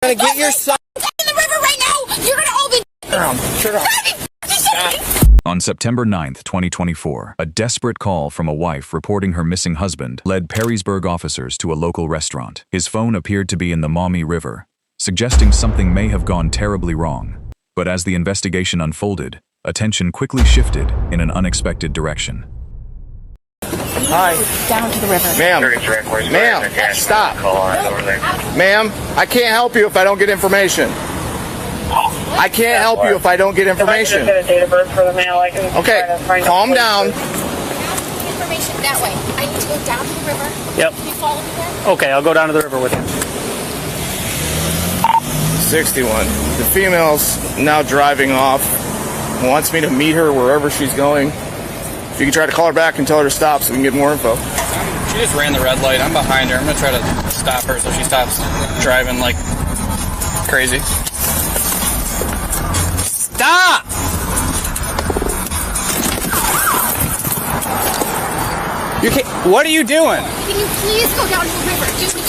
Gonna get your son in the river right now. You're gonna all be. Shut up. On September 9th, 2024, a desperate call from a wife reporting her missing husband led Perrysburg officers to a local restaurant. His phone appeared to be in the Maumee River, suggesting something may have gone terribly wrong. But as the investigation unfolded, attention quickly shifted in an unexpected direction. Hi. Down to the river. Ma'am, stop. Ma'am, I can't help you if I don't get information. I can't help you if I don't get information. Okay, calm down. Information that way. I need to go down to the river. Yep. Can you follow me there? Okay, I'll go down to the river with you. 61. The female's now driving off. Wants me to meet her wherever she's going. If you can try to call her back and tell her to stop so we can get more info. She just ran the red light. I'm behind her. I'm going to try to stop her so she stops driving like crazy. Stop! You can't, what are you doing? Can you please go down to the river?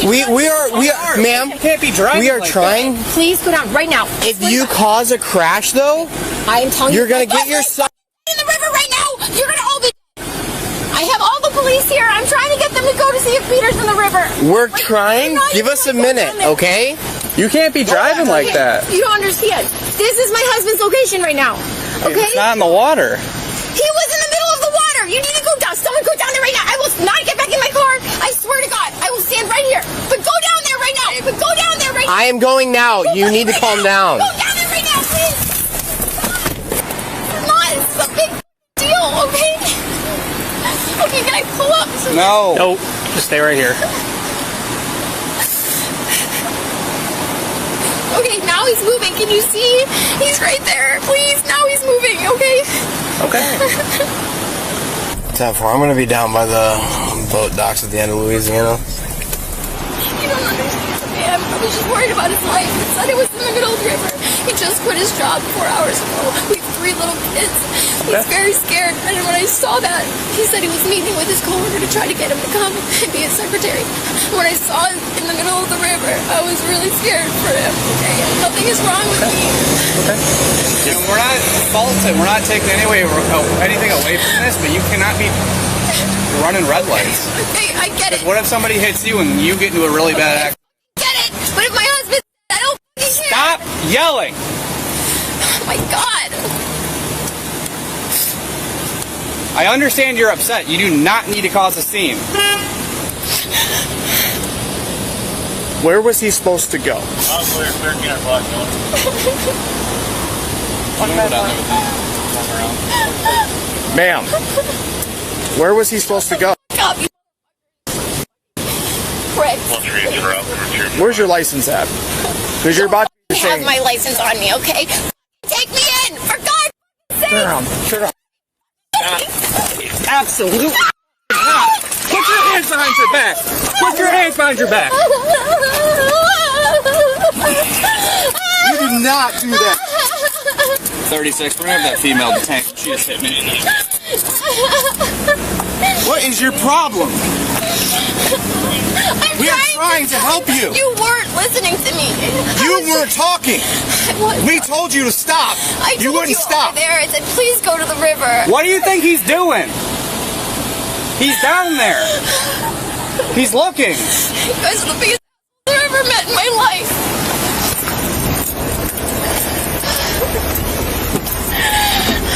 We are, ma'am. You can't be driving. We are like trying. that. Please go down right now. If you cause a crash, though, I am telling you're you. gonna get your son in the river right now. You're gonna all be. I have all the police here. I'm trying to get them to go to see if Peter's in the river. We're trying. Give us a minute, okay? You can't be driving like that. You don't understand. This is my husband's location right now. Okay? It's not in the water. He was in the middle of the water. You need to go down. Someone go down there right now. I will not get back in my car. I swear to God. I will stand right here. But go down there right now. But go down there right now. I am going now. You need to calm down. Go down there right now, please. It's not. It's a big deal, okay? Okay, can I pull up? No. Nope, just stay right here. Okay, now he's moving. Can you see? He's right there. Please, now he's moving, okay? Okay. 10-4. I'm gonna be down by the boat docks at the end of Louisiana. You don't understand, man. I was just worried about his life. He said it was in the middle of the river. He just quit his job 4 hours ago. We have 3 little kids. He's very scared. And when I saw that, he said he was meeting with his coworker to try to get him to come and be his secretary. When I saw him in the middle of the river, I was really scared for him. Okay, nothing is wrong with me. Okay. You know, we're not faulting. We're not taking anything away from this, but you cannot be running red lights. Okay, I get it. What if somebody hits you and you get into a really bad accident? I get it. But if my husband, I don't think he can. Stop yelling! Oh my God. I understand you're upset. You do not need to cause a scene. Where was he supposed to go? Ma'am, where was he supposed to go? Stop, you prick. Where's your license at? Because you're about to I have my license on me, okay? Take me in, for God's sake. Shut up. Absolutely not. Put your hands behind your back. Put your hands behind your back. You did not do that. 36. We're gonna have that female detained. She just hit me. What is your problem? We are trying to help you. You weren't listening to me. You weren't talking. We told you to stop. You wouldn't stop. There, I said, please go to the river. What do you think he's doing? He's down there. He's looking. You guys are the biggest I've ever met in my life.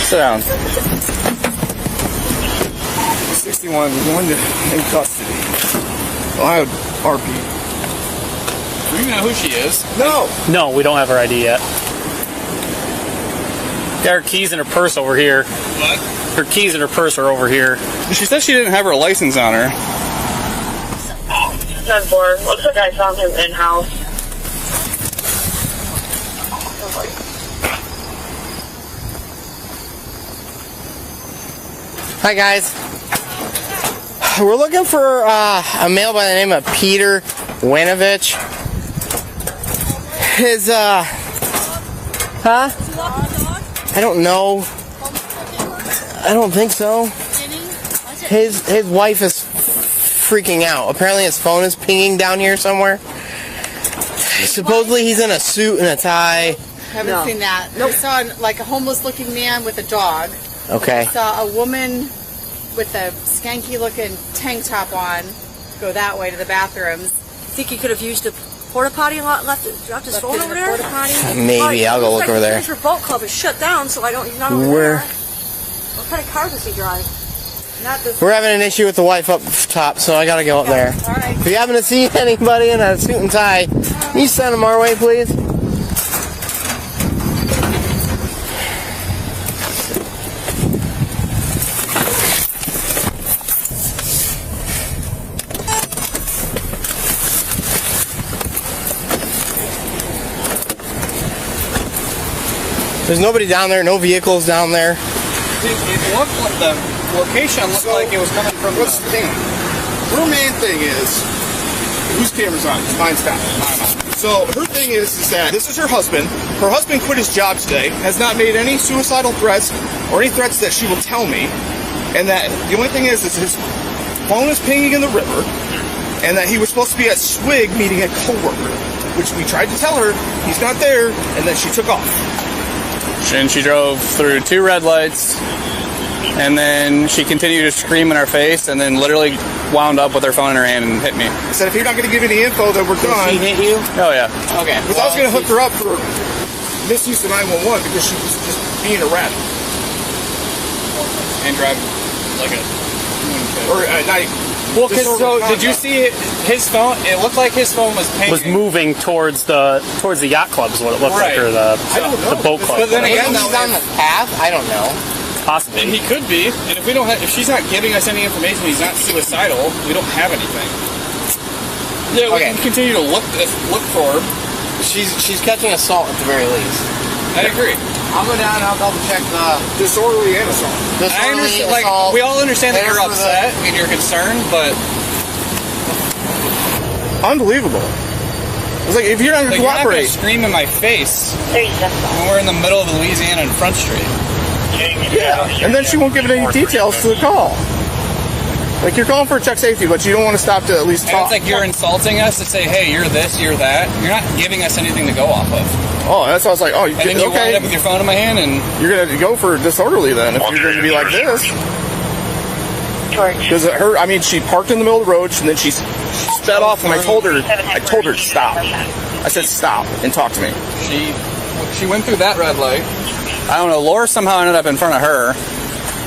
Sit down. 61, one in custody. Ohio RP. Do you know who she is? No. No, we don't have her ID yet. Got her keys in her purse over here. What? Her keys in her purse are over here. She said she didn't have her license on her. 10-4. Looks like I found him in-house. Hi, guys. We're looking for a male by the name of Peter Winovich. His, I don't know. I don't think so. His wife is freaking out. Apparently his phone is pinging down here somewhere. Supposedly he's in a suit and a tie. Haven't seen that. Nope. I saw like a homeless-looking man with a dog. Okay. I saw a woman with a skanky-looking tank top on go that way to the bathrooms. Think he could have used the porta potty and left his phone over there? Maybe. I'll go look over there. Your boat club is shut down, so I don't. He's not over there. What kind of car does he drive? Not this. We're having an issue with the wife up top, so I gotta go up there. All right. If you happen to see anybody in a suit and tie, can you send them our way, please? There's nobody down there, no vehicles down there. It looked like the location looked like it was coming from. What's the thing? Her main thing is whose camera's on? Mine's down. So her thing is that this is her husband. Her husband quit his job today, has not made any suicidal threats or any threats that she will tell me, and that the only thing is his phone is pinging in the river, and that he was supposed to be at Swig meeting a coworker, which we tried to tell her he's not there, and then she took off. And she drove through 2 red lights, and then she continued to scream in our face, and then literally wound up with her phone in her hand and hit me. I said, if you're not going to give any info, then we're done. Did she hit you? Oh, yeah. Okay. Because I was going to hook her up for misuse of 911 because she was just being a rat. And drive like a. Or not even. Well, so did you see his phone? It looked like his phone was pinging. Was moving towards the yacht club is what it looked like, or the boat club. But then again, he's on the path. I don't know. Possibly. And he could be. And if we don't, if she's not giving us any information, he's not suicidal. We don't have anything. Yeah, we can continue to look for her. She's catching assault at the very least. I agree. I'll go down and I'll double check the disorderly and assault. I understand. Like we all understand that you're upset and you're concerned, but unbelievable. It's like if you're not going to cooperate, you're not gonna scream in my face when we're in the middle of Louisiana and Front Street. Yeah, and then she won't give it any details to the call. Like you're calling for check safety, but you don't want to stop to at least talk. And it's like you're insulting us to say, "Hey, you're this, you're that." You're not giving us anything to go off of. Oh, that's why I was like, "Oh, and then you wind up with your phone in my hand, and you're gonna go for disorderly then if you're going to be like this." Because her, I mean, she parked in the middle of the road, and then she sped off, and I told her to stop. I said, "Stop and talk to me." She went through that red light. I don't know. Laura somehow ended up in front of her.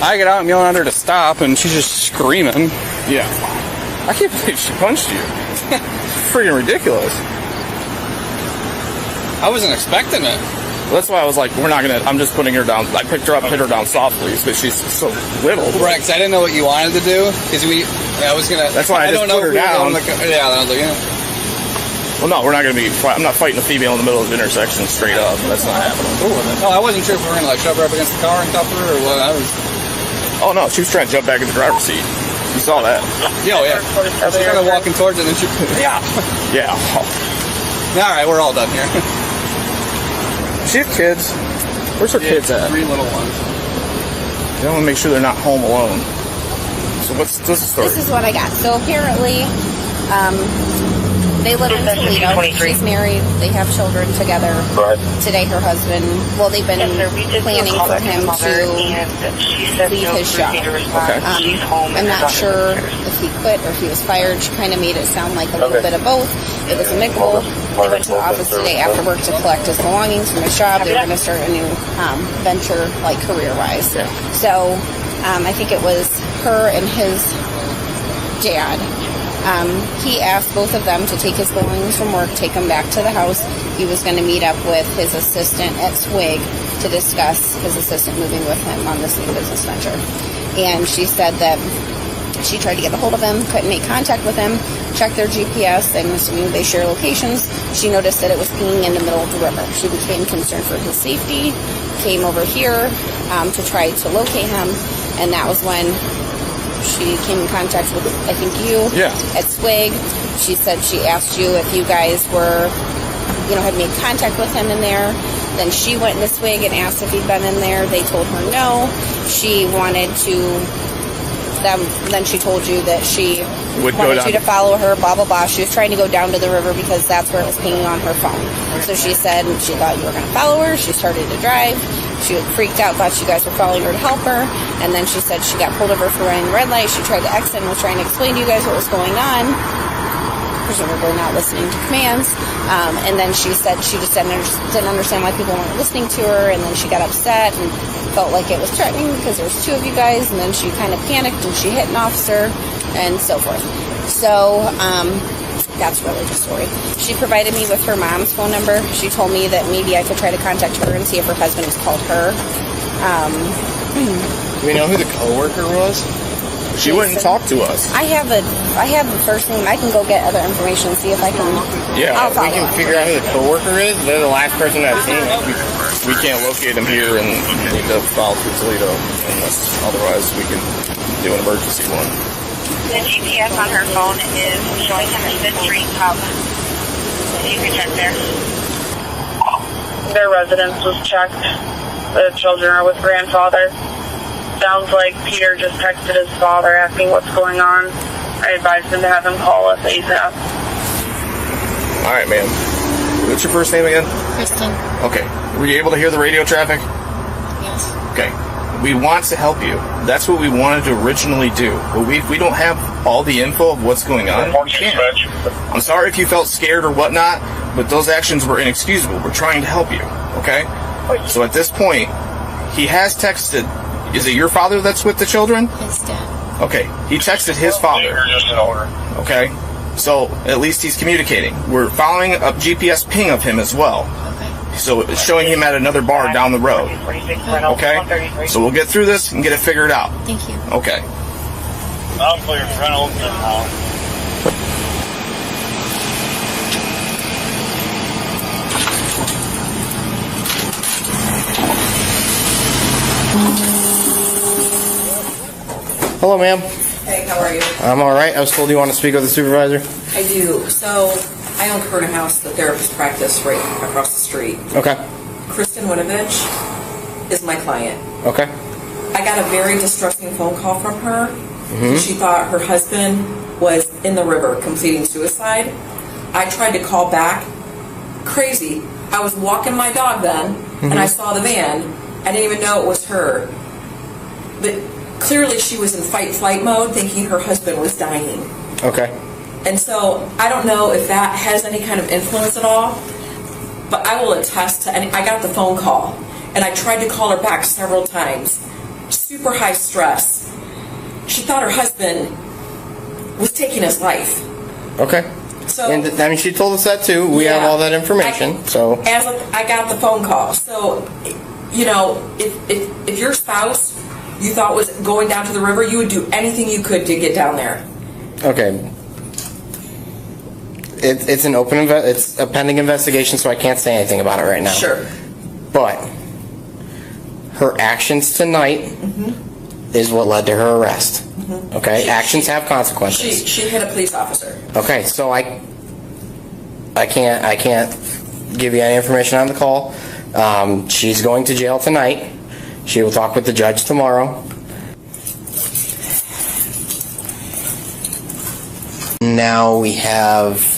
I get out and yelling at her to stop, and she's just screaming. Yeah. I can't believe she punched you. Freaking ridiculous. I wasn't expecting it. Well, that's why I was like, we're not going to, I'm just putting her down. I picked her up, hit her down softly, because she's so little. Right, because I didn't know what you wanted to do. Because I was going to. That's why I just put her down. Yeah, I was like, yeah. Well, no, we're not going to be, I'm not fighting a female in the middle of the intersection straight up. That's not happening. No, I wasn't sure if we were going to like shove her up against the car and cuff her or what. Oh no, she was trying to jump back in the driver's seat. You saw that? Yeah, yeah. She started walking towards it, and then she. Yeah. Yeah. All right, we're all done here. She has kids. Where's her kids at? 3 little ones. You want to make sure they're not home alone. So what's this story? This is what I got. So apparently, they live in Toledo. She's married. They have children together. Today, her husband, well, they've been planning for him to leave his job. Okay. I'm not sure if he quit or if he was fired. She kind of made it sound like a little bit of both. It was amicable. They went to the office today after work to collect his belongings from his job. They were going to start a new venture, like career-wise. Yeah. So I think it was her and his dad. He asked both of them to take his belongings from work, take them back to the house. He was going to meet up with his assistant at Swig to discuss his assistant moving with him on this new business venture. And she said that she tried to get a hold of him, couldn't make contact with him, checked their GPS, and assuming they share locations, she noticed that it was being in the middle of the river. She became concerned for his safety, came over here to try to locate him, and that was when she came in contact with, I think, you at Swig. She said she asked you if you guys were, had made contact with him in there. Then she went into Swig and asked if he'd been in there. They told her no. She wanted to, then she told you that she would go wanted down. you to follow her, blah, blah, blah. She was trying to go down to the river because that's where it was pinging on her phone. So she said she thought you were going to follow her. She started to drive. She freaked out, thought you guys were following her to help her. And then she said she got pulled over for running the red light. She tried to exit and was trying to explain to you guys what was going on. Presumably not listening to commands. And then she said she just didn't understand why people weren't listening to her. And then she got upset and felt like it was threatening because there was two of you guys. And then she kind of panicked and she hit an officer and so forth. So that's really the story. She provided me with her mom's phone number. She told me that maybe I could try to contact her and see if her husband has called her. Do we know who the coworker was? She wouldn't talk to us. I have the first name. I can go get other information, see if I can. Yeah, I'll We can figure out who the coworker is. They're the last person I've seen. We can't locate him here, and we need to file through Toledo. Unless otherwise, we can do an emergency one. The GPS on her phone is showing him in the street hub. You can check there. Their residence was checked. The children are with grandfather. Sounds like Peter just texted his father asking what's going on. I advised him to have him call us ASAP. All right, ma'am. What's your first name again? Kristen. Okay. Were you able to hear the radio traffic? Yes. Okay. We want to help you. That's what we wanted to originally do. But we don't have all the info of what's going on. We can't. I'm sorry if you felt scared or whatnot, but those actions were inexcusable. We're trying to help you. Okay? So at this point, he has texted. Is it your father that's with the children? His dad. Okay. He texted his father. Okay? So at least he's communicating. We're following a GPS ping of him as well. Okay. So it's showing him at another bar down the road. Okay? So we'll get through this and get it figured out. Thank you. Okay. I'm clear. Reynolds and Holland. Hello, ma'am. Hey, how are you? I'm all right. I was told you want to speak with the supervisor. I do. So, I own Curtin House, the therapist practice right across the street. Okay. Kristen Winovich is my client. Okay. I got a very distressing phone call from her. Mm-hmm. She thought her husband was in the river completing suicide. I tried to call back. Crazy. I was walking my dog then, and I saw the van. I didn't even know it was her. But clearly she was in fight-flight mode, thinking her husband was dying. Okay. And so I don't know if that has any kind of influence at all, but I will attest to, and I got the phone call, and I tried to call her back several times. Super high stress. She thought her husband was taking his life. Okay. So, and I mean, she told us that too. We have all that information. I got the phone call. So, you know, if your spouse you thought was going down to the river, you would do anything you could to get down there. Okay. It's an it's a pending investigation, so I can't say anything about it right now. Sure. But her actions tonight is what led to her arrest. Okay, actions have consequences. She hit a police officer. Okay, so I can't give you any information on the call. She's going to jail tonight. She will talk with the judge tomorrow. Now we have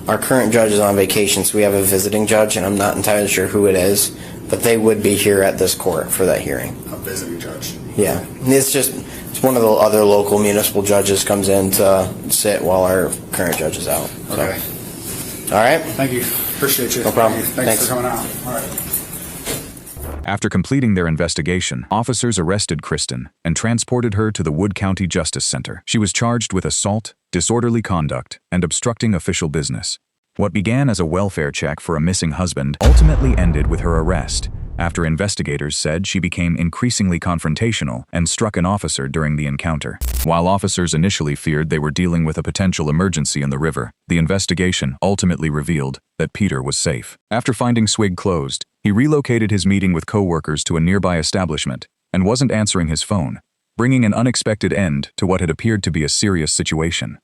our current judge is on vacation, so we have a visiting judge, and I'm not entirely sure who it is, but they would be here at this court for that hearing. A visiting judge. Yeah, it's one of the other local municipal judges comes in to sit while our current judge is out. So. Okay. All right. Thank you. Appreciate you. No problem. Thanks for coming out. All right. After completing their investigation, officers arrested Kristen and transported her to the Wood County Justice Center. She was charged with assault, disorderly conduct, and obstructing official business. What began as a welfare check for a missing husband ultimately ended with her arrest, after investigators said she became increasingly confrontational and struck an officer during the encounter. While officers initially feared they were dealing with a potential emergency in the river, the investigation ultimately revealed that Peter was safe. After finding Swig closed, he relocated his meeting with co-workers to a nearby establishment and wasn't answering his phone, bringing an unexpected end to what had appeared to be a serious situation.